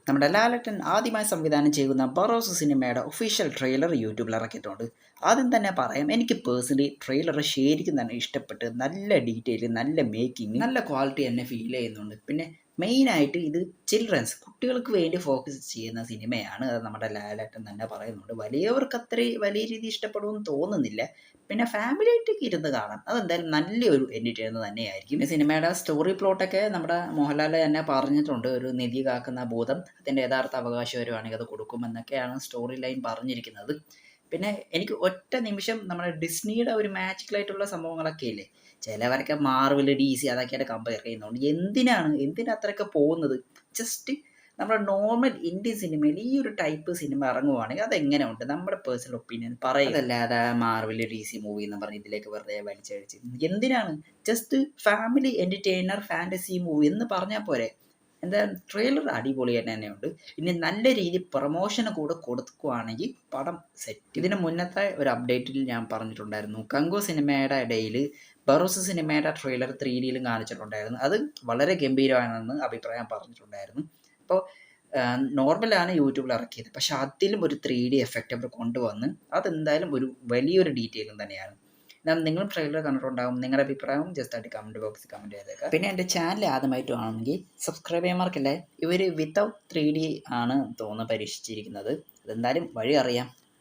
നമ്മുടെ ലാലേട്ടൻ ആദ്യമായി സംവിധാനം ചെയ്യുന്ന ബറോസ് സിനിമയുടെ ഒഫീഷ്യൽ ട്രെയിലർ യൂട്യൂബിൽ ഇറക്കിയിട്ടുണ്ട്. ആദ്യം തന്നെ പറയാം, എനിക്ക് പേഴ്സണലി ട്രെയിലർ ശരിക്കും തന്നെ ഇഷ്ടപ്പെട്ട്. നല്ല ഡീറ്റെയിൽ, നല്ല മേക്കിംഗ്, നല്ല ക്വാളിറ്റി തന്നെ ഫീൽ ചെയ്യുന്നുണ്ട്. പിന്നെ മെയിനായിട്ട് ഇത് ചിൽഡ്രൻസ്, കുട്ടികൾക്ക് വേണ്ടി ഫോക്കസ് ചെയ്യുന്ന സിനിമയാണ്. അത് നമ്മുടെ ലാലേട്ടൻ തന്നെ പറയുന്നുണ്ട്. വലിയവർക്ക് അത്രയും വലിയ രീതിയിൽ ഇഷ്ടപ്പെടുമെന്ന് തോന്നുന്നില്ല. പിന്നെ ഫാമിലി ആയിട്ടൊക്കെ ഇരുന്ന് കാണാം. അതെന്തായാലും നല്ലൊരു എൻ്റർടൈനർ തന്നെയായിരിക്കും. ഈ സിനിമയുടെ സ്റ്റോറി പ്ലോട്ടൊക്കെ നമ്മുടെ മോഹൻലാൽ തന്നെ പറഞ്ഞിട്ടുണ്ട്. ഒരു നിധി കാക്കുന്ന ഭൂതം അതിൻ്റെ യഥാർത്ഥ അവകാശം വരുവാണെങ്കിൽ അത് കൊടുക്കുമെന്നൊക്കെയാണ് സ്റ്റോറി ലൈൻ പറഞ്ഞിരിക്കുന്നത്. പിന്നെ എനിക്ക് ഒറ്റ നിമിഷം നമ്മുടെ ഡിസ്നിയുടെ ഒരു മാജിക്കലായിട്ടുള്ള സംഭവങ്ങളൊക്കെ ഇല്ലേ, ചിലവരൊക്കെ മാർവൽ, DC അതൊക്കെയായിട്ട് കമ്പയർ ചെയ്യുന്നുണ്ട്. എന്തിനാ അത്രയൊക്കെ പോകുന്നത്? ജസ്റ്റ് നമ്മുടെ നോർമൽ ഇന്ത്യൻ സിനിമയിൽ ഈ ഒരു ടൈപ്പ് സിനിമ ഇറങ്ങുവാണെങ്കിൽ അതെങ്ങനെ ഉണ്ട്? നമ്മുടെ പേഴ്സണൽ ഒപ്പീനിയൻ പറയും. അതല്ലാതെ മാർവൽ, DC മൂവി എന്ന് പറഞ്ഞ് ഇതിലേക്ക് വെറുതെ വലിച്ചഴിച്ച് എന്തിനാണ്? Just family entertainer fantasy movie എന്ന് പറഞ്ഞാൽ പോരെ. എന്താ, ട്രെയിലർ അടിപൊളി തന്നെയുണ്ട്. ഇനി നല്ല രീതിയിൽ പ്രൊമോഷന് കൂടെ കൊടുക്കുകയാണെങ്കിൽ പടം സെറ്റ്. ഇതിന് മുന്നത്തെ ഒരു അപ്ഡേറ്റിൽ ഞാൻ പറഞ്ഞിട്ടുണ്ടായിരുന്നു, കങ്കു സിനിമയുടെ ഇടയിൽ ബറോസ് സിനിമയുടെ ട്രെയിലർ 3Dയിലും കാണിച്ചിട്ടുണ്ടായിരുന്നു. അത് വളരെ ഗംഭീരമാണെന്ന് അഭിപ്രായം പറഞ്ഞിട്ടുണ്ടായിരുന്നു. അപ്പോൾ നോർമലാണ് യൂട്യൂബിൽ ഇറക്കിയത്, പക്ഷെ അതിലും ഒരു 3D എഫക്റ്റ് അവർ കൊണ്ടുവന്ന് അതെന്തായാലും ഒരു വലിയൊരു ഡീറ്റെയിലും തന്നെയാണ്. നിങ്ങളും ട്രെയിലർ കണ്ടിട്ടുണ്ടാകും. നിങ്ങളുടെ അഭിപ്രായം ജസ്റ്റ് ആയിട്ട് കമൻറ്റ് ബോക്സിൽ കമൻറ്റ് ചെയ്തേക്കാം. പിന്നെ എൻ്റെ ചാനൽ ആദ്യമായിട്ട് ആണെങ്കിൽ സബ്സ്ക്രൈബ് ചെയ്യാൻ മറക്കല്ലേ. ഇവർ വിത്തൗട്ട് 3D ആണ് തോന്നുന്നു പരീക്ഷിച്ചിരിക്കുന്നത്. അതെന്തായാലും വഴി അറിയാം.